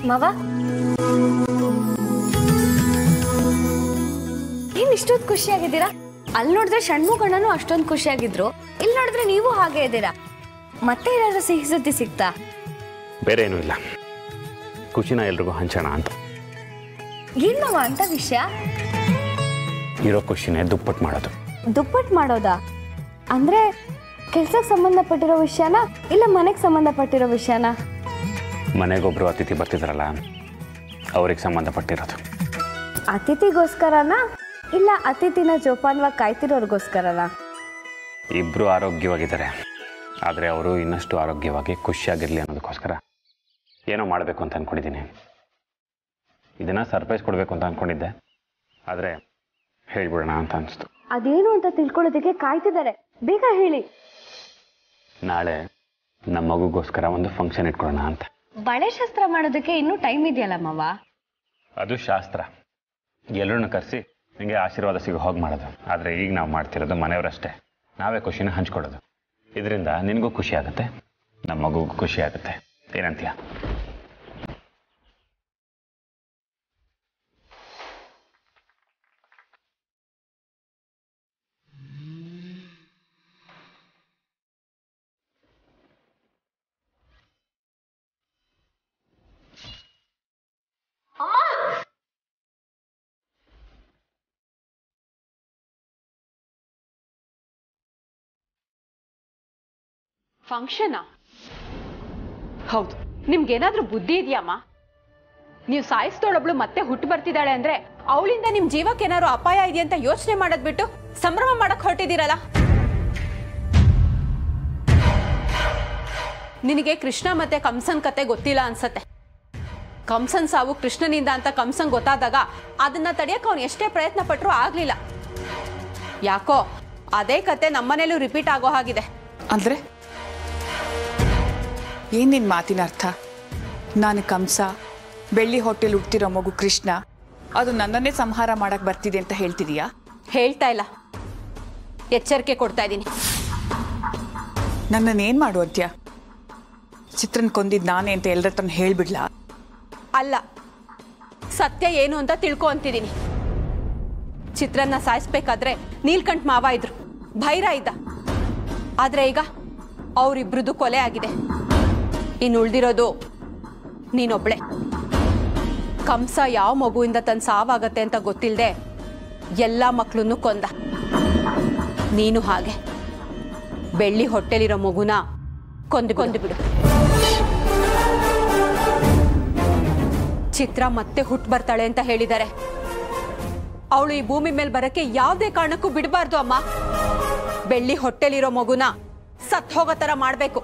ಮಾವ ಏನ್ ಇಷ್ಟೊಂದು ಖುಷಿಯಾಗಿದ್ದೀರಾ? ಅಲ್ಲಿ ನೋಡಿದ್ರೆ ಷಣ್ಮುಖಣ್ಣನು ಅಷ್ಟೊಂದು ಖುಷಿಯಾಗಿದ್ರು, ಇಲ್ಲಿ ನೋಡಿದ್ರೆ ನೀವು ಹಾಗೆ ಇದ್ದೀರಾ. ಮತ್ತೆ ಏನಾದ್ರೂ ಸಿಹಿ ಸುದ್ದಿ ಸಿಗ್ತಾ? ಬೇರೆ ಏನೂ ಇಲ್ಲ, ಖುಷಿನ ಎಲ್ರಿಗೂ ಹಂಚೋಣ ಅಂತ. ಏನ್ ಮಾವ ಅಂತ ವಿಷಯ? ಇರೋ ಖುಷಿನೇ ದುಪ್ಪಟ್ಟು ಮಾಡೋದು. ದುಪ್ಪಟ್ಟು ಮಾಡೋದಾ? ಅಂದ್ರೆ ಕೆಲ್ಸಕ್ಕೆ ಸಂಬಂಧಪಟ್ಟಿರೋ ವಿಷಯನ ಇಲ್ಲ ಮನೆಗೆ ಸಂಬಂಧಪಟ್ಟಿರೋ ವಿಷಯನ? ಮನೆಗೊಬ್ರು ಅತಿಥಿ ಬರ್ತಿದ್ರಲ್ಲ, ಅವ್ರಿಗೆ ಸಂಬಂಧಪಟ್ಟಿರೋದು. ಅತಿಥಿಗೋಸ್ಕರನಾ ಇಲ್ಲ ಅತಿಥಿನ ಜೋಪಾನವಾಗಿ ಕಾಯ್ತಿರೋರ್ಗೋಸ್ಕರನಾ? ಇಬ್ಬರು ಆರೋಗ್ಯವಾಗಿದ್ದಾರೆ, ಆದರೆ ಅವರು ಇನ್ನಷ್ಟು ಆರೋಗ್ಯವಾಗಿ ಖುಷಿಯಾಗಿರಲಿ ಅನ್ನೋದಕ್ಕೋಸ್ಕರ ಏನೋ ಮಾಡಬೇಕು ಅಂತ ಅಂದ್ಕೊಂಡಿದ್ದೀನಿ. ಇದನ್ನು ಸರ್ಪ್ರೈಸ್ ಕೊಡಬೇಕು ಅಂತ ಅಂದ್ಕೊಂಡಿದ್ದೆ, ಆದರೆ ಹೇಳ್ಬಿಡೋಣ ಅಂತ ಅನಿಸ್ತು. ಅದೇನು ಅಂತ ತಿಳ್ಕೊಳ್ಳೋದಕ್ಕೆ ಕಾಯ್ತಿದ್ದಾರೆ, ಬೇಗ ಹೇಳಿ. ನಾಳೆ ನಮ್ಮ ಮಗುಗೋಸ್ಕರ ಒಂದು ಫಂಕ್ಷನ್ ಇಟ್ಕೊಳ್ಳೋಣ ಅಂತ. ಬಳೆ ಶಾಸ್ತ್ರ ಮಾಡೋದಕ್ಕೆ ಇನ್ನೂ ಟೈಮ್ ಇದೆಯಲ್ಲ ಮಾವ? ಅದು ಶಾಸ್ತ್ರ, ಎಲ್ಲರನ್ನು ಕರೆಸಿ ನಿಮಗೆ ಆಶೀರ್ವಾದ ಸಿಗೋ ಹೋಗಿ ಮಾಡೋದು. ಆದರೆ ಈಗ ನಾವು ಮಾಡ್ತಿರೋದು ಮನೆಯವರಷ್ಟೇ, ನಾವೇ ಖುಷಿನ ಹಂಚ್ಕೊಳ್ಳೋದು. ಇದರಿಂದ ನಿನಗೂ ಖುಷಿ ಆಗುತ್ತೆ, ನಮ್ಮ ಮಗುಗೂ ಖುಷಿ ಆಗುತ್ತೆ. ಏನಂತೀಯ? ಫಂಕ್ಷನಾ? ಹೌದು. ನಿಮ್ಗೇನಾದ್ರೂ ಬುದ್ಧಿ ಇದೆಯಮ್ಮ? ನೀವು ಸಾಯಿಸ್ದೋಳೊಬ್ಳು ಮತ್ತೆ ಹುಟ್ಟು ಬರ್ತಿದ್ದಾಳೆ ಅಂದ್ರೆ ಅವಳಿಂದ ನಿಮ್ ಜೀವಕ್ಕೆ ಏನಾದ್ರು ಅಪಾಯ ಇದೆ ಅಂತ ಯೋಚನೆ ಮಾಡೋದ್ ಬಿಟ್ಟು ಸಂಭ್ರಮ ಮಾಡಕ್ ಹೊರಟಿದ್ದೀರಲ್ಲ. ನಿನಗೆ ಕೃಷ್ಣ ಮತ್ತೆ ಕಂಸನ್ ಕತೆ ಗೊತ್ತಿಲ್ಲ ಅನ್ಸತ್ತೆ. ಕಂಸನ್ ಸಾವು ಕೃಷ್ಣನಿಂದ ಅಂತ ಕಂಸನ್ ಗೊತ್ತಾದಾಗ ಅದನ್ನ ತಡೆಯಕ್ಕೆ ಅವನು ಎಷ್ಟೇ ಪ್ರಯತ್ನ ಪಟ್ಟರು ಆಗ್ಲಿಲ್ಲ. ಯಾಕೋ ಅದೇ ಕತೆ ನಮ್ಮನೇಲೂ ರಿಪೀಟ್ ಆಗೋ ಹಾಗಿದೆ. ಅಂದ್ರೆ ಏನ್ ನಿನ್ ಮಾತಿನ ಅರ್ಥ? ನಾನು ಕಂಸ, ಬೆಳ್ಳಿ ಹೊಟ್ಟೆಲ್ ಹುಟ್ಟಿರೋ ಮಗು ಕೃಷ್ಣ, ಅದು ನನ್ನನ್ನೇ ಸಂಹಾರ ಮಾಡಕ್ ಬರ್ತಿದೆ ಅಂತ ಹೇಳ್ತಿದೀಯಾ? ಹೇಳ್ತಾ ಇಲ್ಲ, ಎಚ್ಚರಿಕೆ ಕೊಡ್ತಾ ಇದ್ದೀನಿ. ನನ್ನನ್ನೇನ್ ಮಾಡು ಅಂತ್ಯ? ಚಿತ್ರನ್ ಕೊಂದಿದ್ ನಾನೇ ಅಂತ ಎಲ್ಲರ ಹತ್ರ ಹೇಳ್ಬಿಡ್ಲಾ? ಅಲ್ಲ, ಸತ್ಯ ಏನು ಅಂತ ತಿಳ್ಕೊ ಅಂತಿದ್ದೀನಿ. ಚಿತ್ರನ್ನ ಸಾಯಿಸ್ಬೇಕಾದ್ರೆ ನೀಲ್ಕಂಠ್ ಮಾವ ಇದ್ರು, ಭೈರ ಇದ್ದ. ಆದ್ರೆ ಈಗ ಅವರಿಬ್ರದ್ದು ಕೊಲೆ ಆಗಿದೆ. ಇನ್ನು ಉಳ್ದಿರೋದು ನೀನೊಬ್ಳೆ. ಕಂಸ ಯಾವ ಮಗುವಿಂದ ತನ್ನ ಸಾವಾಗತ್ತೆ ಅಂತ ಗೊತ್ತಿಲ್ಲದೆ ಎಲ್ಲ ಮಕ್ಕಳನ್ನು ಕೊಂದ. ನೀನು ಹಾಗೆ ಬೆಳ್ಳಿ ಹೊಟ್ಟೆಲಿರೋ ಮಗುನ ಕೊಂದು ಬಿಡು. ಚಿತ್ರ ಮತ್ತೆ ಹುಟ್ಟು ಬರ್ತಾಳೆ ಅಂತ ಹೇಳಿದ್ದಾರೆ. ಅವಳು ಈ ಭೂಮಿ ಮೇಲೆ ಬರಕ್ಕೆ ಯಾವುದೇ ಕಾರಣಕ್ಕೂ ಬಿಡಬಾರ್ದು ಅಮ್ಮ. ಬೆಳ್ಳಿ ಹೊಟ್ಟೆಲಿರೋ ಮಗುನ ಸತ್ ಹೋಗೋ ತರ ಮಾಡ್ಬೇಕು.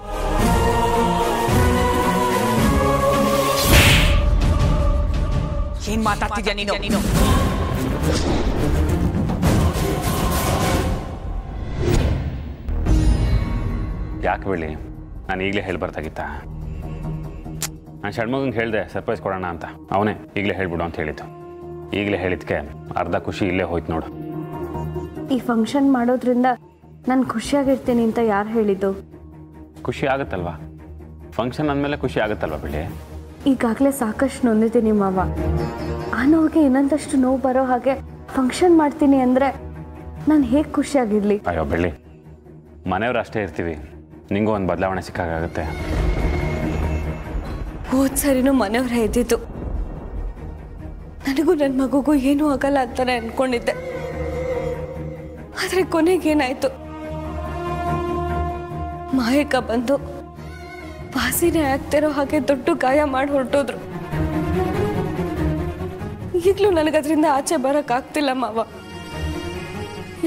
ಏನ್ ಮಾತಾಡ್ತಿದ್ಯಾ ನೀನು? ಯಾಕೆ ಬೆಳ್ಳಿ, ನಾನು ಈಗಲೇ ಹೇಳ್ಬಾರ್ದಾಗಿತ್ತ? ನಾನು ಷಣ್ಮಗಂಗೆ ಹೇಳಿದೆ ಸರ್ಪ್ರೈಸ್ ಕೊಡೋಣ ಅಂತ, ಅವನೇ ಈಗಲೇ ಹೇಳ್ಬಿಡು ಅಂತ ಹೇಳಿದ್ದು. ಈಗಲೇ ಹೇಳಿದ್ಕೆ ಅರ್ಧ ಖುಷಿ ಇಲ್ಲೇ ಹೋಯ್ತು ನೋಡು. ಈ ಫಂಕ್ಷನ್ ಮಾಡೋದ್ರಿಂದ ನಾನು ಖುಷಿಯಾಗಿರ್ತೀನಿ ಅಂತ ಯಾರು ಹೇಳಿದ್ದು? ಖುಷಿ ಆಗುತ್ತಲ್ವಾ? ಫಂಕ್ಷನ್ ಅಂದಮೇಲೆ ಖುಷಿ ಆಗುತ್ತಲ್ವಾ ಬೆಳ್ಳಿ? ಈಗಾಗಲೇ ಸಾಕಷ್ಟು ನೊಂದಿದ್ದೀನಿ ಮಾವ. ಆ ನೋವಿಗೆ ಇನ್ನೊಂದಷ್ಟು ನೋವು ಬರೋ ಹಾಗೆ ಫಂಕ್ಷನ್ ಮಾಡ್ತೀನಿ ಅಂದರೆ ನಾನು ಹೇಗೆ ಖುಷಿಯಾಗಿರಲಿ? ಅಯ್ಯೋ ಬೆಳ್ಳಿ, ಮನೆಯವರು ಅಷ್ಟೇ ಇರ್ತೀವಿ, ನಿಂಗೂ ಒಂದು ಬದಲಾವಣೆ ಸಿಕ್ಕಾಗುತ್ತೆ. ಹೋದ ಸರಿನೂ ಮನೆಯವರೇ ಇದ್ದಿದ್ದು. ನನಗೂ ನನ್ನ ಮಗುಗೂ ಏನೂ ಆಗಲ್ಲ ಅಂತಾನೆ ಅನ್ಕೊಂಡಿದ್ದೆ. ಆದರೆ ಕೊನೆಗೇನಾಯ್ತು? ಮಾಯಕ ಬಂದು ವಾಸಿನೇ ಆಗ್ತಿರೋ ಹಾಗೆ ದೊಡ್ಡ ಗಾಯ ಮಾಡಿ ಹೊರಟೋದ್ರು. ಈಗಲೂ ನನಗದ್ರಿಂದ ಆಚೆ ಬರೋಕ್ಕಾಗ್ತಿಲ್ಲ ಮಾವ.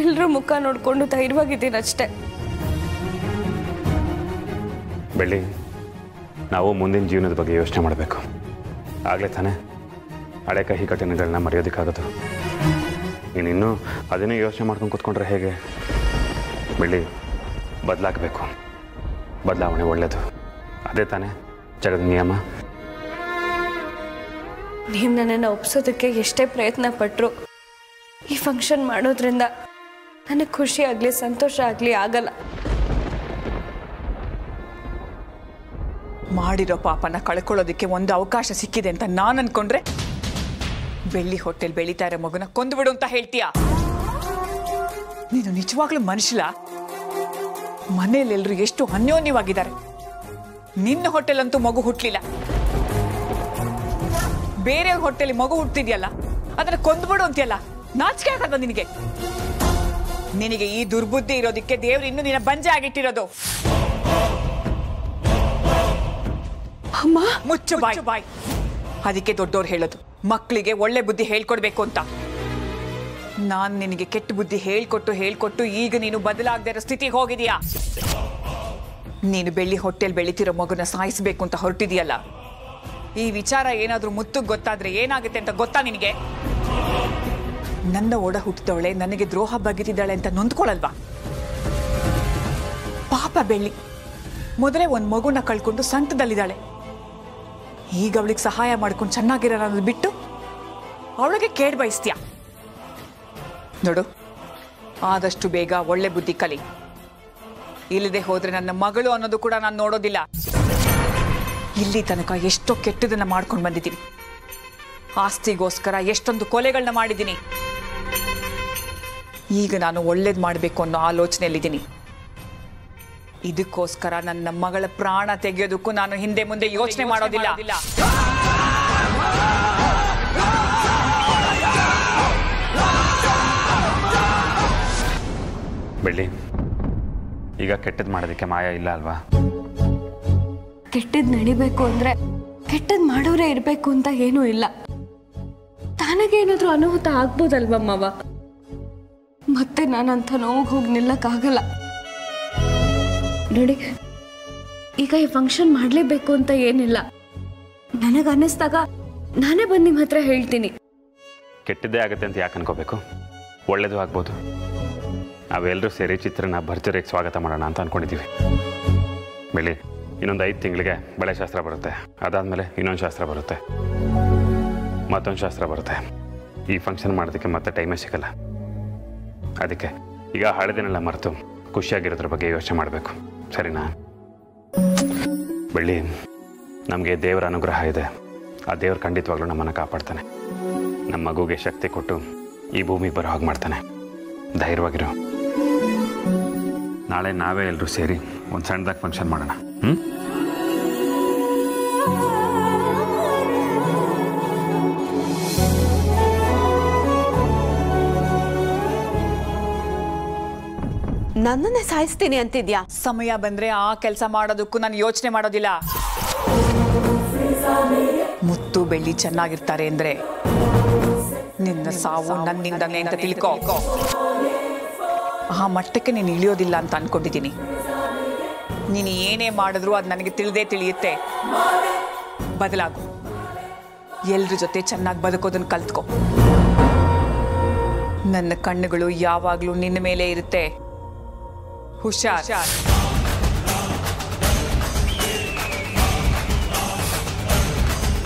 ಎಲ್ಲರೂ ಮುಖ ನೋಡಿಕೊಂಡು ಧೈರ್ಯವಾಗಿದ್ದೀನಿ ಅಷ್ಟೇ. ಬೆಳ್ಳಿ, ನಾವು ಮುಂದಿನ ಜೀವನದ ಬಗ್ಗೆ ಯೋಚನೆ ಮಾಡಬೇಕು. ಆಗಲೇ ತಾನೇ ಹಳೆ ಕಹಿ ಘಟನೆಗಳನ್ನ ಮರೆಯೋದಕ್ಕಾಗೋದು. ನೀನಿನ್ನೂ ಅದನ್ನೇ ಯೋಚನೆ ಮಾಡ್ಕೊಂಡು ಕೂತ್ಕೊಂಡ್ರೆ ಹೇಗೆ? ಬೆಳ್ಳಿ, ಬದಲಾಗಬೇಕು. ಬದಲಾವಣೆ ಒಳ್ಳೆಯದು, ಅದೇ ತಾನೇ ಜಗದ ನಿಯಮ. ನೀವು ನನ್ನನ್ನು ಒಪ್ಸೋದಕ್ಕೆ ಎಷ್ಟೇ ಪ್ರಯತ್ನ ಪಟ್ಟರು ಈ ಫಂಕ್ಷನ್ ಮಾಡೋದ್ರಿಂದ ನನಗೆ ಖುಷಿ ಆಗಲಿ ಸಂತೋಷ ಆಗಲಿ ಆಗಲ್ಲ. ಮಾಡಿರೋ ಪಾಪನ ಕಳ್ಕೊಳ್ಳೋದಕ್ಕೆ ಒಂದು ಅವಕಾಶ ಸಿಕ್ಕಿದೆ ಅಂತ ನಾನು ಅನ್ಕೊಂಡ್ರೆ ಬೆಳ್ಳಿ ಹೋಟೆಲ್ ಬೆಳೀತಾ ಇರೋ ಮಗುನ ಕೊಂದುಬಿಡು ಅಂತ ಹೇಳ್ತೀಯಾ? ನೀನು ನಿಜವಾಗ್ಲೂ ಮನುಷ್ಯಲ? ಮನೆಯಲ್ಲೆಲ್ಲರೂ ಎಷ್ಟು ಅನ್ಯೋನ್ಯವಾಗಿದ್ದಾರೆ. ನಿನ್ನ ಹೋಟೆಲ್ ಅಂತೂ ಮಗು ಹುಟ್ಟಲಿಲ್ಲ, ಬೇರೆ ಹೋಟೆಲ್ ಮಗು ಹುಟ್ಟಿದ್ಯಲ್ಲ, ಅದನ್ನ ಕೊಂದ್ಬಿಡು ಅಂತೀಯಲ್ಲ. ನಾಚಿಕೆ ಆಗದ ನಿನಗೆ? ನಿನಗೆ ಈ ದುರ್ಬುದ್ಧಿ ಇರೋದಕ್ಕೆ ದೇವ್ರು ಇನ್ನು ನಿನ್ನ ಬಂಜೆ ಆಗಿಟ್ಟಿರೋದು. ಅಮ್ಮ, ಮುಚ್ಚು ಬಾಯ್. ಅದಕ್ಕೆ ದೊಡ್ಡವ್ರು ಹೇಳೋದು ಮಕ್ಕಳಿಗೆ ಒಳ್ಳೆ ಬುದ್ಧಿ ಹೇಳ್ಕೊಡ್ಬೇಕು ಅಂತ. ನಾನ್ ನಿನಗೆ ಕೆಟ್ಟ ಬುದ್ಧಿ ಹೇಳ್ಕೊಟ್ಟು ಈಗ ನೀನು ಬದಲಾಗದೇ ಇರೋ ಸ್ಥಿತಿಗೆ ಹೋಗಿದೀಯಾ. ನೀನು ಬೆಳ್ಳಿ ಹೊಟ್ಟೆಲ್ ಬೆಳಿತಿರೋ ಮಗುನ ಸಾಯಿಸಬೇಕು ಅಂತ ಹೊರಟಿದೀಯಲ್ಲ, ಈ ವಿಚಾರ ಏನಾದ್ರೂ ಮುತ್ತು ಗೊತ್ತಾದ್ರೆ ಏನಾಗುತ್ತೆ ಅಂತ ಗೊತ್ತಾ ನಿನಗೆ? ನನ್ನ ಒಡ ಹುಟ್ಟಿದವಳೆ ನನಗೆ ದ್ರೋಹ ಬಗೆದಿದ್ದಾಳೆ ಅಂತ ನೊಂದ್ಕೊಳ್ಳಲ್ವಾ? ಪಾಪ ಬೆಳ್ಳಿ ಮೊದಲೇ ಒಂದು ಮಗುನ ಕಳ್ಕೊಂಡು ಸಂಕಟದಲ್ಲಿದ್ದಾಳೆ. ಈಗ ಅವಳಿಗೆ ಸಹಾಯ ಮಾಡ್ಕೊಂಡು ಚೆನ್ನಾಗಿರೋದು ಬಿಟ್ಟು ಅವಳಿಗೆ ಕೇಡ್ ಬಯಸ್ತೀಯ. ನೋಡು, ಆದಷ್ಟು ಬೇಗ ಒಳ್ಳೆ ಬುದ್ಧಿ ಕಲಿ. ಇಲ್ಲದೆ ಹೋದ್ರೆ ನನ್ನ ಮಗಳು ಅನ್ನೋದು ಕೂಡ ನಾನು ನೋಡೋದಿಲ್ಲ. ಇಲ್ಲಿ ತನಕ ಎಷ್ಟೋ ಕೆಟ್ಟದನ್ನ ಮಾಡ್ಕೊಂಡು ಬಂದಿದ್ದೀನಿ. ಆಸ್ತಿಗೋಸ್ಕರ ಎಷ್ಟೊಂದು ಕೊಲೆಗಳನ್ನ ಮಾಡಿದ್ದೀನಿ. ಈಗ ನಾನು ಒಳ್ಳೇದು ಮಾಡಬೇಕು ಅನ್ನೋ ಆಲೋಚನೆಯಲ್ಲಿದ್ದೀನಿ. ಇದಕ್ಕೋಸ್ಕರ ನನ್ನ ಮಗಳ ಪ್ರಾಣ ತೆಗೆಯೋದಕ್ಕೂ ನಾನು ಹಿಂದೆ ಮುಂದೆ ಯೋಚನೆ ಮಾಡೋದಿಲ್ಲ. ಬೆಳ್ಳಿ, ಈಗ ಕೆಟ್ಟದ್ದು ಮಾಡೋದಕ್ಕೆ ಮಾಯ ಇಲ್ಲ ಅಲ್ವಾ? ಕೆಟ್ಟದ್ ನಡಿಬೇಕು ಅಂದ್ರೆ ಕೆಟ್ಟದ್ ಮಾಡೋರೇ ಇರ್ಬೇಕು ಅಂತ ಏನೂ ಇಲ್ಲ. ತಾನಾಗೇನಾದ್ರೂ ಅನಾಹುತ ಆಗ್ಬೋದಲ್ವ ಮಾವ? ಮತ್ತೆ ನಾನಂತ ನೋವು ಹೋಗಿ ನಿಲ್ಲಕ್ಕಾಗಲ್ಲ. ನೋಡಿ, ಈಗ ಈ ಫಂಕ್ಷನ್ ಮಾಡಲೇಬೇಕು ಅಂತ ಏನಿಲ್ಲ. ನನಗೆ ಅನ್ನಿಸ್ದಾಗ ನಾನೇ ಬಂದು ನಿಮ್ಮ ಹತ್ರ ಹೇಳ್ತೀನಿ. ಕೆಟ್ಟದ್ದೇ ಆಗುತ್ತೆ ಅಂತ ಯಾಕೆ ಅನ್ಕೋಬೇಕು? ಒಳ್ಳೇದು ಆಗ್ಬೋದು. ನಾವೆಲ್ಲರೂ ಸೇರಿ ಚಿತ್ರನ ಭರ್ಜರಿಗೆ ಸ್ವಾಗತ ಮಾಡೋಣ ಅಂತ ಅಂದ್ಕೊಂಡಿದ್ದೀವಿ. ಬೆಳಿ, ಇನ್ನೊಂದು 5 ತಿಂಗಳಿಗೆ ಬಳೆ ಶಾಸ್ತ್ರ ಬರುತ್ತೆ. ಅದಾದಮೇಲೆ ಇನ್ನೊಂದು ಶಾಸ್ತ್ರ ಬರುತ್ತೆ, ಮತ್ತೊಂದು ಶಾಸ್ತ್ರ ಬರುತ್ತೆ. ಈ ಫಂಕ್ಷನ್ ಮಾಡೋದಕ್ಕೆ ಮತ್ತೆ ಟೈಮೇ ಸಿಗಲ್ಲ. ಅದಕ್ಕೆ ಈಗ ಹಳೆದಿನೆಲ್ಲ ಮರೆತು ಖುಷಿಯಾಗಿರೋದ್ರ ಬಗ್ಗೆ ಯೋಚನೆ ಮಾಡಬೇಕು, ಸರಿನಾ? ಬೆಳ್ಳಿ, ನಮಗೆ ದೇವರ ಅನುಗ್ರಹ ಇದೆ. ಆ ದೇವ್ರು ಖಂಡಿತವಾಗ್ಲೂ ನಮ್ಮನ್ನು ಕಾಪಾಡ್ತಾನೆ. ನಮ್ಮ ಮಗುಗೆ ಶಕ್ತಿ ಕೊಟ್ಟು ಈ ಭೂಮಿಗೆ ಬರೋ ಹಾಗೆ ಮಾಡ್ತಾನೆ. ಧೈರ್ಯವಾಗಿರು. ನಾಳೆ ನಾವೇ ಎಲ್ಲರೂ ಸೇರಿ ಒಂದು ಸಣ್ಣದಾಗಿ ಫಂಕ್ಷನ್ ಮಾಡೋಣ. ನನ್ನನ್ನೇ ಸಾಯಿಸ್ತೀನಿ ಅಂತಿದ್ಯಾ? ಸಮಯ ಬಂದ್ರೆ ಆ ಕೆಲಸ ಮಾಡೋದಕ್ಕೂ ನಾನು ಯೋಚನೆ ಮಾಡೋದಿಲ್ಲ. ಮುತ್ತು ಬೆಳ್ಳಿ ಚೆನ್ನಾಗಿರ್ತಾರೆ ಅಂದ್ರೆ ನಿನ್ನ ಸಾವು ನನ್ನಿಂದನೇ ಅಂತ ತಿಳ್ಕೊ. ಆ ಮಟ್ಟಕ್ಕೆ ನೀನು ಇಳಿಯೋದಿಲ್ಲ ಅಂತ ಅನ್ಕೊಂಡಿದ್ದೀನಿ. ನೀನು ಏನೇ ಮಾಡಿದ್ರು ಅದು ನನಗೆ ತಿಳಿಯುತ್ತೆ. ಬದಲಾಗು. ಎಲ್ರ ಜೊತೆ ಚೆನ್ನಾಗಿ ಬದುಕೋದನ್ನ ಕಲ್ತ್ಕೊ. ನನ್ನ ಕಣ್ಣುಗಳು ಯಾವಾಗ್ಲೂ ನಿನ್ನ ಮೇಲೆ ಇರುತ್ತೆ. ಹುಷಾರ್.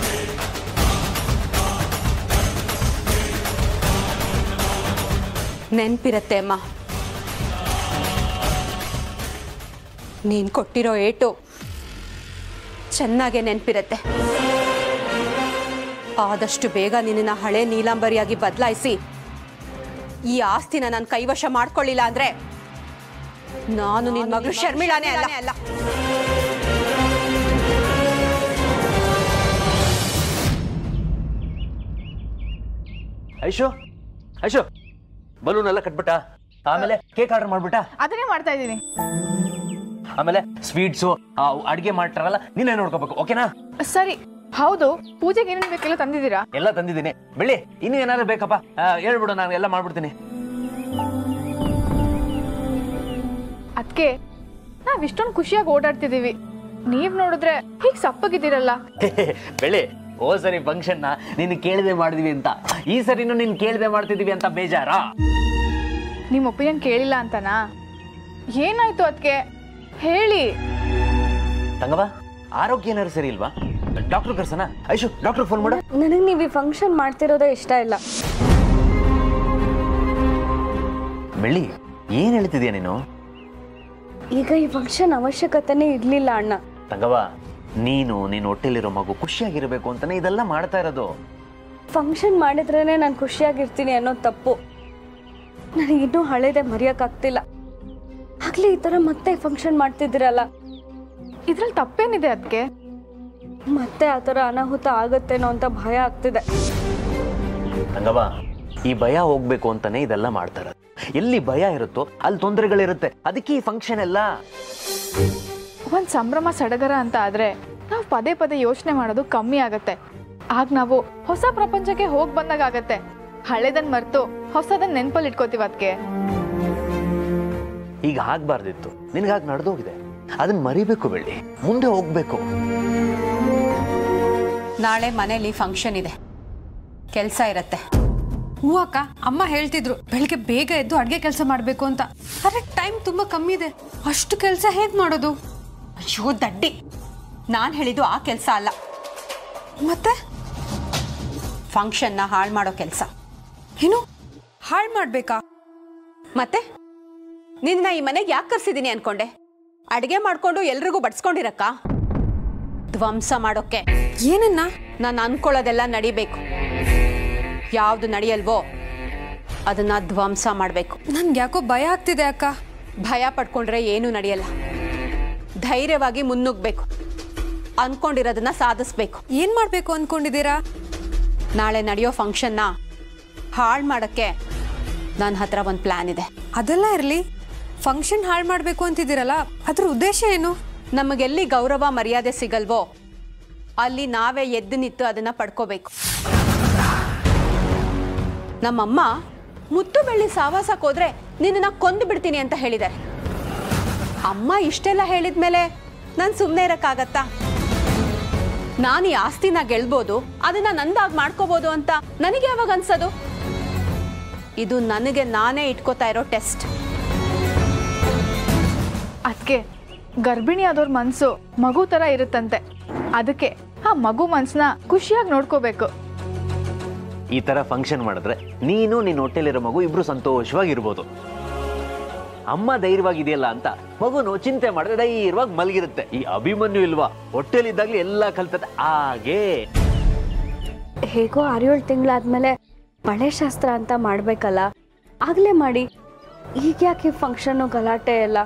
ನೆನ್ಪಿರತ್ತೆ ಅಮ್ಮ. ನೀನ್ ಕೊಟ್ಟಿರೋ ಏಟು ಚೆನ್ನಾಗೆ ನೆನ್ಪಿರತ್ತೆ. ಆದಷ್ಟು ಬೇಗ ನಿನ್ನ ಹಳೆ ನೀಲಾಂಬರಿಯಾಗಿ ಬದಲಾಯಿಸಿ ಈ ಆಸ್ತಿನ ನಾನು ಕೈವಶ ಮಾಡ್ಕೊಳ್ಳಿಲ್ಲ ಅಂದ್ರೆ ನಾನು ನಿನ್ನ ಮಗಳು ಶರ್ಮಿಳಾನೇ ಅಲ್ಲ. ಐಶು, ಬಲೂನ್ ಎಲ್ಲ ಕಟ್ಬಿಟ್ಟ? ಆಮೇಲೆ ಕೇಕ್ ಆರ್ಡರ್ ಮಾಡ್ಬಿಟ್ಟ? ಅದನ್ನೇ ಮಾಡ್ತಾ ಇದ್ದೀನಿ. ಆಮೇಲೆ ಸ್ವೀಟ್ಸು ಅಡ್ಗೆ ಮಾಡ್ತಾರಲ್ಲ, ನೀನೇ ನೋಡ್ಕೋಬೇಕು, ಓಕೆನಾ? ಸರಿ. ಹೌದು, ಪೂಜೆಗೆ ಏನೇನು ಬೇಕೆಲ್ಲ ತಂದಿದ್ದೀರಾ? ಎಲ್ಲ ತಂದಿದ್ದೀನಿ. ಬೆಳ್ಳಿ, ಇನ್ನೂ ಏನಾದ್ರು ಬೇಕಪ್ಪ ಹೇಳ್ಬಿಡು, ನಾನು ಎಲ್ಲ ಮಾಡ್ಬಿಡ್ತೀನಿ. ಅದಕ್ಕೆ ನಾವ್ ಇಷ್ಟೊಂದು ಖುಷಿಯಾಗಿ ಓಡಾಡ್ತಿದೀವಿ, ನೀವ್ ನೋಡಿದ್ರೆ ಹೀಗ್ ಸಪ್ಪಗಿದ್ದೀರಲ್ಲ. ಬೆಳ್ಳಿ, ಓ ಸರಿ ಫಂಕ್ಷನ್ ನೀನು ಕೇಳದೆ ಮಾಡಿದ್ವಿ ಅಂತ, ಈ ಸರಿನೂ ನೀನ್ ಕೇಳದೆ ಮಾಡ್ತಿದೀವಿ ಅಂತ ಬೇಜಾರಾ? ನಿಮ್ ಒಪಿನಿಯನ್ ಕೇಳಿಲ್ಲ ಅಂತನಾ? ಏನಾಯ್ತು ಅದಕ್ಕೆ ಹೇಳಿ. ತಂಗವ, ಆರೋಗ್ಯ ಏನಾದ್ರು ಸರಿ ಇಲ್ವಾ? ಡಾಕ್ಟರ್ ಕರ್ಸನ? ಐಶು, ಡಾಕ್ಟರ್ ಫೋನ್ ಮಾಡು. ನನಗೆ ನೀವು ಈ ಫಂಕ್ಷನ್ ಮಾಡ್ತಿರೋದೇ ಇಷ್ಟ ಇಲ್ಲ. ಬೆಳ್ಳಿ, ಏನ್ ಹೇಳ್ತಿದ್ಯಾ ನೀನು? ಈಗ ಈ ಫಂಕ್ಷನ್ ಅವಶ್ಯಕತೆನೇ ಇರ್ಲಿಲ್ಲ ಅಣ್ಣ. ತಂಗವ, ನೀನು ಹೊಟ್ಟೆಲಿರೋ ಮಗು ಖುಷಿಯಾಗಿರ್ಬೇಕು ಅಂತಾನೆ ಇದೆಲ್ಲ ಮಾಡ್ತಾ ಇರೋದು. ಫಂಕ್ಷನ್ ಮಾಡಿದ್ರೇನೆ ನಾನು ಖುಷಿಯಾಗಿರ್ತೀನಿ ಅನ್ನೋದು ತಪ್ಪು. ನನಗೆ ಇನ್ನೂ ಹಳೇದೆ ಮರೆಯೋಕ್ಕಾಗ್ತಿಲ್ಲ. ಆಗ್ಲೇ ಈ ಥರ ಮತ್ತೆ ಫಂಕ್ಷನ್ ಮಾಡ್ತಿದ್ದೀರಲ್ಲ, ಇದ್ರಲ್ಲಿ ತಪ್ಪೇನಿದೆ ಅದಕ್ಕೆ? ಮತ್ತೆ ಆ ಥರ ಅನಾಹುತ ಆಗುತ್ತೇನೋ ಅಂತ ಭಯ ಆಗ್ತಿದೆ. ಹಂಗವ, ಈ ಭಯ ಹೋಗ್ಬೇಕು ಅಂತಾನೆ ಇದೆಲ್ಲ ಮಾಡ್ತಾ ಇರೋದು. ಎಲ್ಲಿ ಭಯ ಇರುತ್ತೋ ಅಲ್ಲಿ ತೊಂದರೆಗಳಿರುತ್ತೆ. ಅದಕ್ಕೆ ಈ ಫಂಕ್ಷನ್ ಎಲ್ಲ. ಒಂದು ಸಂಭ್ರಮ ಸಡಗರ ಅಂತ ಆದ್ರೆ ನಾವು ಪದೇ ಪದೇ ಯೋಚನೆ ಮಾಡೋದು ಕಮ್ಮಿ ಆಗತ್ತೆ. ಆಗ ನಾವು ಹೊಸ ಪ್ರಪಂಚಕ್ಕೆ ಹೋಗಿ ಬಂದಾಗ ಆಗತ್ತೆ. ಹಳೆದನ್ ಮರೆತು ಹೊಸದನ್ನ ನೆನಪಲ್ಲಿ ಇಟ್ಕೋತೀವಿ. ಅದಕ್ಕೆ ಈಗ ಆಗ್ಬಾರ್ದಿತ್ತು, ನಿನ್ಗಾಗ ನಡೆದೋಗಿದೆ. ಅದನ್ನ ಮರಿಬೇಕು ಬೆಳ್ಳಿ, ಮುಂದೆ ಹೋಗ್ಬೇಕು. ನಾಳೆ ಮನೇಲಿ ಫಂಕ್ಷನ್ ಇದೆ, ಕೆಲಸ ಇರತ್ತೆ. ಹ್ಞೂ ಅಕ್ಕ, ಅಮ್ಮ ಹೇಳ್ತಿದ್ರು ಬೆಳಿಗ್ಗೆ ಬೇಗ ಎದ್ದು ಅಡುಗೆ ಕೆಲಸ ಮಾಡಬೇಕು ಅಂತ. ಅರೆ ಟೈಮ್ ತುಂಬ ಕಮ್ಮಿ ಇದೆ, ಅಷ್ಟು ಕೆಲಸ ಹೇಗೆ ಮಾಡೋದು? ಅಯ್ಯೋ ದಡ್ಡಿ, ನಾನು ಹೇಳಿದ್ದು ಆ ಕೆಲಸ ಅಲ್ಲ, ಮತ್ತೆ ಫಂಕ್ಷನ್ನ ಹಾಳು ಮಾಡೋ ಕೆಲಸ. ಏನು ಹಾಳು ಮಾಡಬೇಕಾ? ಮತ್ತೆ ನಿನ್ನ ಈ ಮನೆಗೆ ಯಾಕೆ ಕರ್ಸಿದ್ದೀನಿ ಅನ್ಕೊಂಡೆ? ಅಡುಗೆ ಮಾಡ್ಕೊಂಡು ಎಲ್ರಿಗೂ ಬಡಿಸ್ಕೊಂಡಿರಕ್ಕ? ಧ್ವಂಸ ಮಾಡೋಕ್ಕೆ. ಏನನ್ನ? ನಾನು ಅನ್ಕೊಳ್ಳೋದೆಲ್ಲ ನಡಿಬೇಕು. ಯಾವುದು ನಡೆಯಲ್ವೋ ಅದನ್ನ ಧ್ವಂಸ ಮಾಡಬೇಕು. ನನ್ಗೆ ಯಾಕೋ ಭಯ ಆಗ್ತಿದೆ ಅಕ್ಕ. ಭಯ ಪಡ್ಕೊಂಡ್ರೆ ಏನೂ ನಡೆಯಲ್ಲ. ಧೈರ್ಯವಾಗಿ ಮುನ್ನುಗ್ಬೇಕು, ಅನ್ಕೊಂಡಿರೋದನ್ನ ಸಾಧಿಸ್ಬೇಕು. ಏನು ಮಾಡಬೇಕು ಅಂದ್ಕೊಂಡಿದ್ದೀರಾ? ನಾಳೆ ನಡೆಯೋ ಫಂಕ್ಷನ್ನ ಹಾಳು ಮಾಡೋಕ್ಕೆ ನನ್ನ ಹತ್ರ ಒಂದು ಪ್ಲ್ಯಾನ್ ಇದೆ. ಅದೆಲ್ಲ ಇರಲಿ, ಫಂಕ್ಷನ್ ಹಾಳು ಮಾಡಬೇಕು ಅಂತಿದ್ದೀರಲ್ಲ, ಅದ್ರ ಉದ್ದೇಶ ಏನು? ನಮಗೆಲ್ಲಿ ಗೌರವ ಮರ್ಯಾದೆ ಸಿಗಲ್ವೋ ಅಲ್ಲಿ ನಾವೇ ಎದ್ದು ನಿಂತು ಅದನ್ನ ಪಡ್ಕೋಬೇಕು. ನಮ್ಮಮ್ಮ ಮುತ್ತು ಬೆಳ್ಳಿ ಸಾವಾಸಕ್ಕೆ ಹೋದ್ರೆ ನಿನ್ನನ್ನು ಕೊಂದು ಬಿಡ್ತೀನಿ ಅಂತ ಹೇಳಿದ್ದಾರೆ. ಅಮ್ಮ ಇಷ್ಟೆಲ್ಲ ಹೇಳಿದ್ಮೇಲೆ ನಾನು ಸುಮ್ಮನೆ ಇರಕ್ಕಾಗತ್ತಾ? ನಾನು ಈ ಆಸ್ತಿನ ಗೆಲ್ಬೋದು, ಅದನ್ನ ನಂದಾಗಿ ಮಾಡ್ಕೋಬೋದು ಅಂತ ನನಗೆ ಯಾವಾಗ ಅನ್ಸೋದು? ಇದು ನನಗೆ ನಾನೇ ಇಟ್ಕೋತಾ ಇರೋ ಟೆಸ್ಟ್. ಅದಕ್ಕೆ ಗರ್ಭಿಣಿ ಆದವ್ರ ಮನಸ್ಸು ಮಗು ಥರ ಇರುತ್ತಂತೆ. ಅದಕ್ಕೆ ಆ ಮಗು ಮನಸ್ಸನ್ನ ಖುಷಿಯಾಗಿ ನೋಡ್ಕೋಬೇಕು. ಈ ತರ ಫಂಕ್ಷನ್ ಮಾಡಿದ್ರೆ ನೀನು ನಿನ್ನ ಹೊಟ್ಟೆಲಿರೋ ಮಗು ಇಬ್ರು ಸಂತೋಷವಾಗಿರ್ಬೋದು. ಅಮ್ಮ ಧೈರ್ಯವಾಗಿದೆಯಲ್ಲ ಅಂತ ಮಗುನು ಚಿಂತೆ ಮಾಡಿದ್ರೆ ಧೈರ್ಯವಾಗಿ ಮಲಗಿರುತ್ತೆ. ಈ ಅಭಿಮನ್ಯು ಇಲ್ವಾ, ಹೊಟ್ಟೆಲಿದ್ದಾಗ್ಲಿ ಎಲ್ಲ ಕಲ್ತದೆ. ಹಾಗೆ ಹೇಗೋ 6-7 ತಿಂಗಳಾದ್ಮೇಲೆ ಮಳೆ ಶಾಸ್ತ್ರ ಅಂತ ಮಾಡಬೇಕಲ್ಲ, ಆಗಲೇ ಮಾಡಿ. ಈಗ ಯಾಕೆ ಫಂಕ್ಷನ್ನು ಗಲಾಟೆ ಎಲ್ಲ?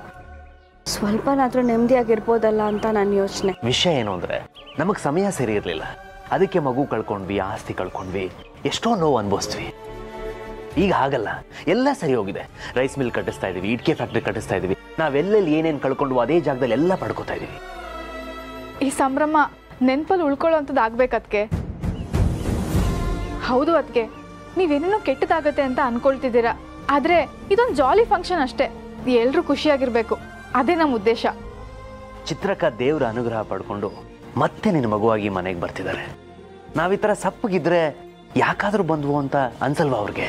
ಸ್ವಲ್ಪನಾದ್ರೂ ನೆಮ್ಮದಿಯಾಗಿರ್ಬೋದಲ್ಲ ಅಂತ ನನ್ನ ಯೋಚನೆ. ವಿಷಯ ಏನು ಅಂದ್ರೆ ನಮಗ್ ಸಮಯ ಸರಿ ಇರ್ಲಿಲ್ಲ, ಅದಕ್ಕೆ ಮಗು ಕಳ್ಕೊಂಡ್ವಿ, ಆಸ್ತಿ ಕಳ್ಕೊಂಡ್ವಿ, ಎಷ್ಟೋ ನೋವು ಅನುಭವಿಸ್ತೀವಿ. ಈಗ ಹಾಗಲ್ಲ, ಎಲ್ಲ ಸರಿ ಹೋಗಿದೆ. ರೈಸ್ ಮಿಲ್ ಕಟ್ಟಿಸ್ತಾ ಇದೀವಿ, ಇಟ್ಕೆ ಫ್ಯಾಕ್ಟ್ರಿ ಕಟ್ಟಿಸ್ತಾ ಇದೀವಿ. ನಾವೆಲ್ಲೆಲ್ಲಿ ಏನೇನು ಕಳ್ಕೊಂಡ್ವು ಅದೇ ಜಾಗದಲ್ಲಿ ಎಲ್ಲ ಪಡ್ಕೋತಾ ಇದೀವಿ. ಈ ಸಂಭ್ರಮ ನೆನಪಲ್ಲಿ ಉಳ್ಕೊಳ್ಳೋಂಥದ್ದು ಆಗ್ಬೇಕದ್ಕೆ. ಹೌದು, ಅದಕ್ಕೆ ನೀವೇನೇನೋ ಕೆಟ್ಟದಾಗತ್ತೆ ಅಂತ ಅನ್ಕೊಳ್ತಿದ್ದೀರಾ. ಆದ್ರೆ ಇದೊಂದು ಜಾಲಿ ಫಂಕ್ಷನ್ ಅಷ್ಟೇ. ಎಲ್ರೂ ಖುಷಿಯಾಗಿರ್ಬೇಕು, ಅದೇ ನಮ್ಮ ಉದ್ದೇಶ. ಚಿತ್ರಕ್ಕ ದೇವ್ರ ಅನುಗ್ರಹ ಪಡ್ಕೊಂಡು ಮತ್ತೆ ನಿನ್ನ ಮಗುವಾಗಿ ಮನೆಗೆ ಬರ್ತಿದ್ದಾರೆ. ನಾವ್ ಈ ತರ ಸಪ್ಪಗಿದ್ರೆ ಯಾಕಾದ್ರೂ ಬಂದ್ವು ಅಂತ ಅನ್ಸಲ್ವಾ ಅವ್ರಿಗೆ?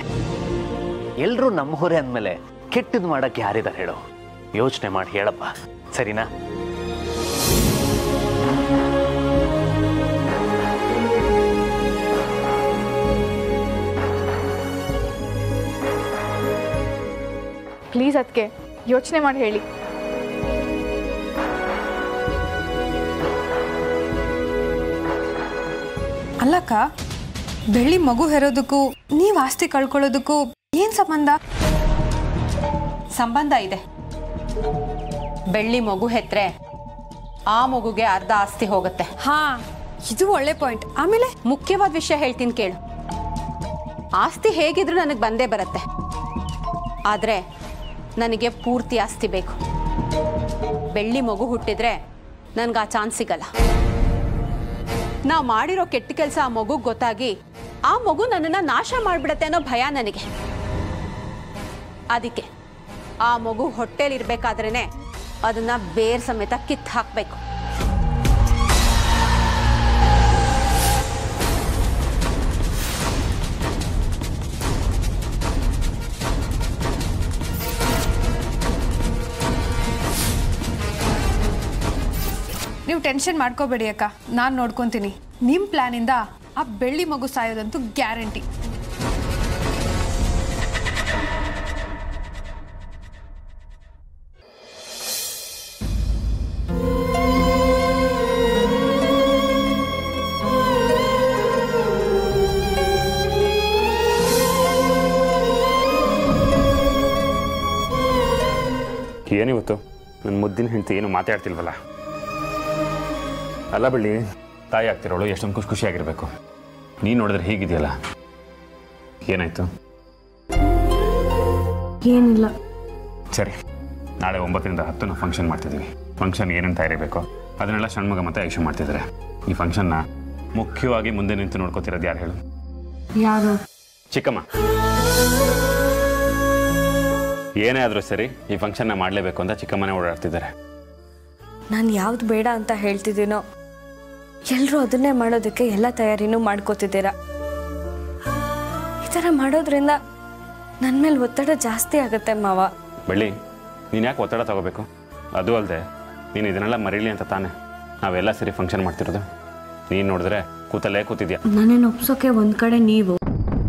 ಎಲ್ರೂ ನಮ್ಮವರೇ ಅಂದ್ಮೇಲೆ ಕೆಟ್ಟದ್ ಮಾಡಕ್ಕೆ ಯಾರಿದಾರೆ ಹೇಳೋ? ಯೋಚನೆ ಮಾಡಿ ಹೇಳಪ್ಪ, ಸರಿನಾ? ಪ್ಲೀಸ್ ಅದಕ್ಕೆ ಯೋಚನೆ ಮಾಡಿ ಹೇಳಿ. ಅಲ್ಲಕ್ಕ, ಬೆಳ್ಳಿ ಮಗು ಹೆರೋದಕ್ಕೂ ನೀವು ಆಸ್ತಿ ಕಳ್ಕೊಳ್ಳೋದಕ್ಕೂ ಏನ್ ಸಂಬಂಧ? ಸಂಬಂಧ ಇದೆ. ಬೆಳ್ಳಿ ಮಗು ಹೆತ್ರೆ ಆ ಮಗುಗೆ ಅರ್ಧ ಆಸ್ತಿ ಹೋಗುತ್ತೆ. ಹಾ, ಇದು ಒಳ್ಳೆ ಪಾಯಿಂಟ್. ಆಮೇಲೆ ಮುಖ್ಯವಾದ ವಿಷಯ ಹೇಳ್ತೀನಿ ಕೇಳು. ಆಸ್ತಿ ಹೇಗಿದ್ರು ನನಗೆ ಬಂದೇ ಬರುತ್ತೆ, ಆದ್ರೆ ನನಗೆ ಪೂರ್ತಿ ಆಸ್ತಿ ಬೇಕು. ಬೆಳ್ಳಿ ಮಗು ಹುಟ್ಟಿದ್ರೆ ನನ್ಗೆ ಆ ಚಾನ್ಸ್ ಸಿಗಲ್ಲ. ನಾವು ಮಾಡಿರೋ ಕೆಟ್ಟ ಕೆಲಸ ಆ ಮಗುಗೆ ಗೊತ್ತಾಗಿ ಆ ಮಗು ನನ್ನನ್ನು ನಾಶ ಮಾಡಿಬಿಡತ್ತೆ ಅನ್ನೋ ಭಯ ನನಗೆ. ಅದಕ್ಕೆ ಆ ಮಗು ಹೊಟ್ಟೆಲಿರ್ಬೇಕಾದ್ರೇನೆ ಅದನ್ನ ಬೇರ್ ಸಮೇತ ಕಿತ್ತು ಹಾಕಬೇಕು. ನೀವು ಟೆನ್ಷನ್ ಮಾಡ್ಕೋಬೇಡಿ ಅಕ್ಕ, ನಾನು ನೋಡ್ಕೊತೀನಿ. ನಿಮ್ಮ ಪ್ಲಾನಿಂದ ಆ ಬೆಳ್ಳಿ ಮಗು ಸಾಯೋದಂತೂ ಗ್ಯಾರಂಟಿ. ಏನಿವತ್ತು ನನ್ನ ಮುದ್ದಿನ ಹೆಂಡತಿ ಏನು ಮಾತಾಡ್ತಿಲ್ವಲ್ಲ? ಅಲ್ಲ ಬಳ್ಳಿ, ತಾಯಿ ಆಗ್ತಿರೋಳು ಎಷ್ಟೊಂದು ಖುಷಿಯಾಗಿರಬೇಕು. ನೀನು ನೋಡಿದ್ರೆ ಹೀಗಿದೆಯಲ್ಲ, ಏನಾಯ್ತು? ಏನಿಲ್ಲ. ಸರಿ, ನಾಳೆ 9ರಿಂದ 10 ನಾವು ಫಂಕ್ಷನ್ ಮಾಡ್ತಿದ್ದೀವಿ. ಫಂಕ್ಷನ್ ಏನೇನು ತಯಾರಿ ಬೇಕೋ ಅದನ್ನೆಲ್ಲ ಷಣ್ಮುಗ ಮತ್ತು ಐಶು ಮಾಡ್ತಿದ್ದಾರೆ. ಈ ಫಂಕ್ಷನ್ನ ಮುಖ್ಯವಾಗಿ ಮುಂದೆ ನಿಂತು ನೋಡ್ಕೋತಿರೋದು ಯಾರು ಹೇಳು? ಯಾರು? ಚಿಕ್ಕಮ್ಮ. ಏನೇ ಆದರೂ ಸರಿ ಈ ಫಂಕ್ಷನ್ನ ಮಾಡಲೇಬೇಕು ಅಂತ ಚಿಕ್ಕಮ್ಮನೇ ಓಡಾಡ್ತಿದ್ದಾರೆ. ನಾನು ಯಾವ್ದು ಬೇಡ ಅಂತ ಹೇಳ್ತಿದ್ದೀನೋ ಎಲ್ಲರೂ ಅದನ್ನೇ ಮಾಡೋದಕ್ಕೆ ಎಲ್ಲ ತಯಾರಿನೂ ಮಾಡ್ಕೋತಿದ್ದೀರಾ. ಈ ಥರ ಮಾಡೋದ್ರಿಂದ ನನ್ನ ಮೇಲೆ ಒತ್ತಡ ಜಾಸ್ತಿ ಆಗುತ್ತೆ ಮಾವ. ಬಳ್ಳಿ, ನೀನು ಯಾಕೆ ಒತ್ತಡ ತಗೋಬೇಕು? ಅದು ಅಲ್ಲದೆ ನೀನು ಇದನ್ನೆಲ್ಲ ಮರೀಲಿ ಅಂತ ತಾನೆ ನಾವೆಲ್ಲ ಸೇರಿ ಫಂಕ್ಷನ್ ಮಾಡ್ತಿರೋದು. ನೀನು ನೋಡಿದ್ರೆ ಕೂತಲ್ಲೇ ಕೂತಿದ್ಯಾ. ನನ್ನೇನು ಒಪ್ಸೋಕೆ ಒಂದು ಕಡೆ ನೀವು,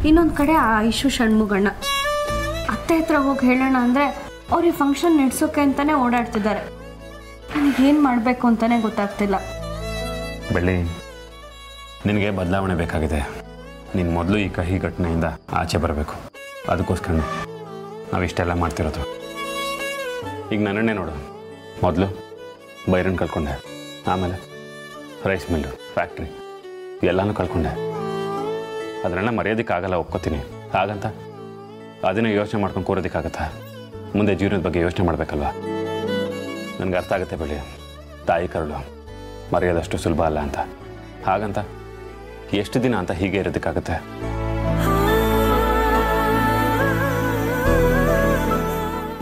ಇನ್ನೊಂದು ಕಡೆ ಆ ಐಶು ಷಣ್ಮುಗಣ್ಣ. ಅತ್ತೆ ಹತ್ರ ಹೋಗಿ ಹೇಳೋಣ ಅಂದರೆ ಅವ್ರು ಈ ಫಂಕ್ಷನ್ ನಡೆಸೋಕೆ ಅಂತಲೇ ಓಡಾಡ್ತಿದ್ದಾರೆ. ನನಗೇನು ಮಾಡಬೇಕು ಅಂತಲೇ ಗೊತ್ತಾಗ್ತಿಲ್ಲ. ಬೆಳ್ಳಿ, ನಿನಗೆ ಬದಲಾವಣೆ ಬೇಕಾಗಿದೆ. ನೀನು ಮೊದಲು ಈ ಕಹಿ ಘಟನೆಯಿಂದ ಆಚೆ ಬರಬೇಕು. ಅದಕ್ಕೋಸ್ಕರ ನಾವಿಷ್ಟೆಲ್ಲ ಮಾಡ್ತಿರೋದು. ಈಗ ನನ್ನನ್ನೇ ನೋಡು, ಮೊದಲು ಬೈರನ್ ಕಳ್ಕೊಂಡೆ, ಆಮೇಲೆ ರೈಸ್ ಮಿಲ್ಲು, ಫ್ಯಾಕ್ಟ್ರಿ ಎಲ್ಲನೂ ಕಳ್ಕೊಂಡೆ. ಅದನ್ನೆಲ್ಲ ಮರೆಯೋದಕ್ಕಾಗಲ್ಲ, ಒಪ್ಕೋತೀನಿ. ಹಾಗಂತ ಅದನ್ನೇ ಯೋಚನೆ ಮಾಡ್ಕೊಂಡು ಕೂರೋದಕ್ಕಾಗತ್ತಾ? ಮುಂದೆ ಜೀವನದ ಬಗ್ಗೆ ಯೋಚನೆ ಮಾಡಬೇಕಲ್ವ? ನನಗೆ ಅರ್ಥ ಆಗುತ್ತೆ ಬೆಳಿ, ತಾಯಿ ಕರುಳು ಮರೆಯೋದಷ್ಟು ಸುಲಭ ಅಲ್ಲ ಅಂತ. ಹಾಗಂತ ಎಷ್ಟು ದಿನ ಅಂತ ಹೀಗೆ ಇರೋದಕ್ಕಾಗತ್ತೆ?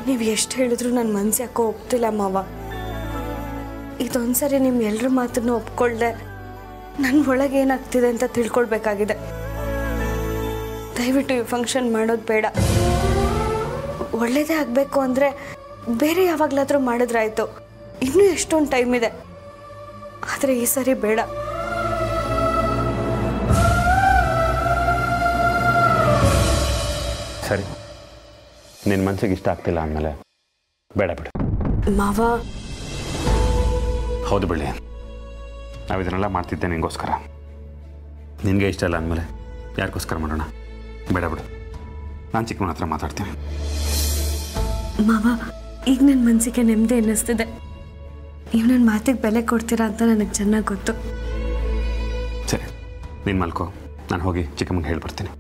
ನೀವು ಎಷ್ಟು ಹೇಳಿದ್ರು ನನ್ನ ಮನಸ್ಸು ಯಾಕೋ ಒಪ್ತಿಲ್ಲ ಮಾವ. ಇದೊಂದ್ಸರಿ ನಿಮ್ಮ ಎಲ್ಲರ ಮಾತನ್ನು ಒಪ್ಕೊಳ್ದೆ ನನ್ನ ಒಳಗೆ ಏನಾಗ್ತಿದೆ ಅಂತ ತಿಳ್ಕೊಳ್ಬೇಕಾಗಿದೆ. ದಯವಿಟ್ಟು ಈ ಫಂಕ್ಷನ್ ಮಾಡೋದು ಬೇಡ. ಒಳ್ಳೇದೇ ಆಗಬೇಕು ಅಂದರೆ ಬೇರೆ ಯಾವಾಗಲಾದರೂ ಮಾಡಿದ್ರಾಯ್ತು. ಇನ್ನೂ ಎಷ್ಟೊಂದು ಟೈಮ್ ಇದೆ. ಆದರೆ ಈ ಸರಿ ಬೇಡ. ಸರಿ, ನಿನ್ನ ಮನಸ್ಸಿಗೆ ಇಷ್ಟ ಆಗ್ತಿಲ್ಲ ಅಂದಮೇಲೆ ಬೇಡ ಬಿಡು ಮಾವ. ಹೌದು ಬೆಳ್ಳಿ, ನಾವು ಇದನ್ನೆಲ್ಲ ಮಾಡ್ತಿದ್ದೆ ನಿನಗೋಸ್ಕರ. ನಿನಗೆ ಇಷ್ಟ ಇಲ್ಲ ಅಂದಮೇಲೆ ಯಾರಿಗೋಸ್ಕರ ಮಾಡೋಣ? ಬೇಡ ಬಿಡು, ನಾನು ಚಿಕ್ಕಮ್ಮನ ಹತ್ರ ಮಾತಾಡ್ತೀನಿ. ಮಾವ, ಈಗ ನನ್ನ ಮನಸ್ಸಿಗೆ ನೆಮ್ಮದಿ ಅನ್ನಿಸ್ತಿದೆ. ನೀವು ನನ್ನ ಮಾತಿಗೆ ಬೆಲೆ ಕೊಡ್ತೀರಾ ಅಂತ ನನಗೆ ಚೆನ್ನಾಗಿ ಗೊತ್ತು. ಸರಿ, ನೀನು ಮಲ್ಕೋ, ನಾನು ಹೋಗಿ ಚಿಕ್ಕಮ್ಮಂಗೆ ಹೇಳ್ಬರ್ತೀನಿ.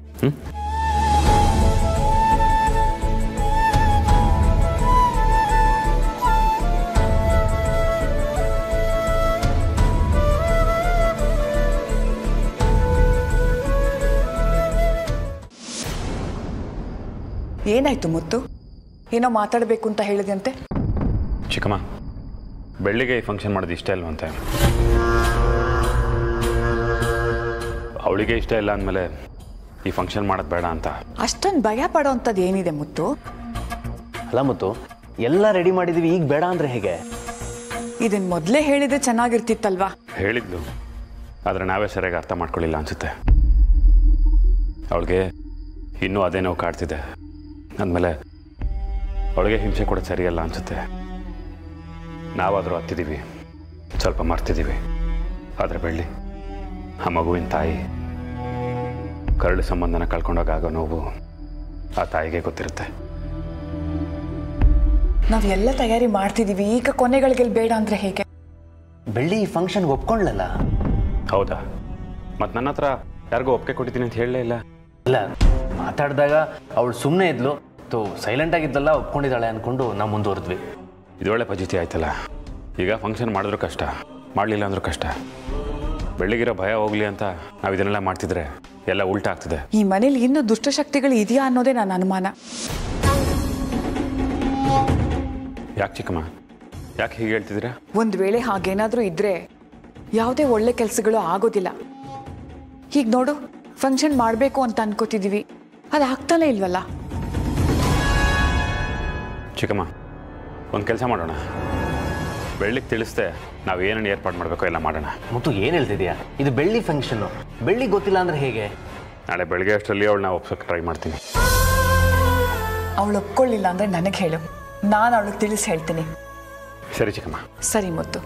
ಏನಾಯ್ತು ಮುತ್ತು? ಏನೋ ಮಾತಾಡಬೇಕು ಅಂತ ಹೇಳಿದಂತೆ. ಚಿಕ್ಕಮ್ಮ, ಬೆಳ್ಳಿಗೆ ಈ ಫಂಕ್ಷನ್ ಮಾಡೋದು ಇಷ್ಟ ಇಲ್ವಂತೆ. ಅವಳಿಗೆ ಇಷ್ಟ ಇಲ್ಲ ಅಂದಮೇಲೆ ಈ ಫಂಕ್ಷನ್ ಮಾಡೋದು ಬೇಡ ಅಂತ. ಅಷ್ಟೊಂದು ಭಯ ಪಡೋ ಅಂಥದ್ದು ಏನಿದೆ ಮುತ್ತು? ಅಲ್ಲ ಮುತ್ತು, ಎಲ್ಲ ರೆಡಿ ಮಾಡಿದ್ದೀವಿ, ಈಗ ಬೇಡ ಅಂದರೆ ಹೇಗೆ? ಇದನ್ನು ಮೊದಲೇ ಹೇಳಿದ್ರೆ ಚೆನ್ನಾಗಿರ್ತಿತ್ತಲ್ವಾ? ಹೇಳಿದ್ಲು, ಆದರೆ ನಾವೇ ಸರಿಯಾಗಿ ಅರ್ಥ ಮಾಡ್ಕೊಳ್ಳಿಲ್ಲ ಅನಿಸುತ್ತೆ. ಅವಳಿಗೆ ಇನ್ನೂ ಅದೇ ನೋವು ಕಾಡ್ತಿದೆ. ಅಂದಮೇಲೆ ಅವಳಿಗೆ ಹಿಂಸೆ ಕೊಡೋದು ಸರಿಯಲ್ಲ ಅನಿಸುತ್ತೆ. ನಾವಾದರೂ ಹತ್ತಿದ್ದೀವಿ, ಸ್ವಲ್ಪ ಮರ್ತಿದ್ದೀವಿ. ಆದರೆ ಬೆಳ್ಳಿ, ಆ ಮಗುವಿನ ತಾಯಿ ಕರಳು ಸಂಬಂಧನ ಕಳ್ಕೊಂಡೋಗಾಗೋ ನೋವು ಆ ತಾಯಿಗೆ ಗೊತ್ತಿರುತ್ತೆ. ನಾವೆಲ್ಲ ತಯಾರಿ ಮಾಡ್ತಿದ್ದೀವಿ, ಈಗ ಕೊನೆಗಳಿಗೆ ಬೇಡ ಅಂದರೆ ಹೇಗೆ? ಬೆಳ್ಳಿ ಈ ಫಂಕ್ಷನ್ಗೆ ಒಪ್ಕೊಳ್ಳಲ್ಲ. ಹೌದಾ? ಮತ್ತು ನನ್ನ ಹತ್ರ ಯಾರಿಗೂ ಒಪ್ಪಿಗೆ ಕೊಟ್ಟಿದ್ದೀನಿ ಅಂತ ಹೇಳಲೇ ಇಲ್ಲ. ಇಲ್ಲ, ಮಾತಾಡಿದಾಗ ಅವಳು ಸುಮ್ಮನೆ ಇದ್ಲು, ಸೈಲೆಂಟ್ ಆಗಿದ್ದಲ್ಲ, ಒಪ್ಕೊಂಡಿದ್ದಾಳೆ ಅಂದ್ಕೊಂಡು ನಾವು ಮುಂದುವರೆದ್ವಿ. ಇದೊಳ್ಳೆ ಪಜಿತಿ ಆಯ್ತಲ್ಲ. ಈಗ ಫಂಕ್ಷನ್ ಮಾಡಿದ್ರೂ ಕಷ್ಟ, ಮಾಡಲಿಲ್ಲ ಅಂದ್ರೂ ಕಷ್ಟ. ಬೆಳ್ಳಿಗಿರೋ ಭಯ ಹೋಗಲಿ ಅಂತ ನಾವು ಇದನ್ನೆಲ್ಲ ಮಾಡ್ತಿದ್ರೆ ಎಲ್ಲ ಉಲ್ಟಾ ಆಗ್ತದೆ. ಈ ಮನೇಲಿ ಇನ್ನೂ ದುಷ್ಟಶಕ್ತಿಗಳು ಇದೆಯಾ ಅನ್ನೋದೇ ನನ್ನ ಅನುಮಾನ. ಯಾಕೆ ಚಿಕ್ಕಮ್ಮ, ಯಾಕೆ ಹೀಗೆ ಹೇಳ್ತಿದ್ದೀರಾ? ಒಂದು ವೇಳೆ ಹಾಗೇನಾದರೂ ಇದ್ದರೆ ಯಾವುದೇ ಒಳ್ಳೆ ಕೆಲಸಗಳು ಆಗೋದಿಲ್ಲ. ಈಗ ನೋಡು, ಫಂಕ್ಷನ್ ಮಾಡಬೇಕು ಅಂತ ಅನ್ಕೋತಿದ್ದೀವಿ, ಅದು ಆಗ್ತಾನೆ ಇಲ್ವಲ್ಲ. ಚಿಕ್ಕಮ್ಮ, ಒಂದು ಕೆಲಸ ಮಾಡೋಣ. ಬೆಳ್ಳಿಗೆ ತಿಳಿಸ್ದೆ ನಾವು ಏನೇನು ಏರ್ಪಾಡು ಮಾಡಬೇಕು ಎಲ್ಲ ಮಾಡೋಣ. ಮತ್ತು ಏನು ಹೇಳ್ತಿದ್ಯಾ? ಇದು ಬೆಳ್ಳಿ ಫಂಕ್ಷನ್ನು, ಬೆಳ್ಳಿಗೆ ಗೊತ್ತಿಲ್ಲ ಅಂದರೆ ಹೇಗೆ? ನಾಳೆ ಬೆಳಗ್ಗೆ ಅಷ್ಟರಲ್ಲಿ ಅವಳನ್ನ ಒಪ್ಸೋಕೆ ಟ್ರೈ ಮಾಡ್ತೀನಿ. ಅವಳು ಒಪ್ಕೊಳ್ಳಿಲ್ಲ ಅಂದರೆ ನನಗೆ ಹೇಳು, ನಾನು ಅವಳಿಗೆ ತಿಳಿಸಿ ಹೇಳ್ತೀನಿ. ಸರಿ ಚಿಕ್ಕಮ್ಮ. ಸರಿ ಮುತ್ತು.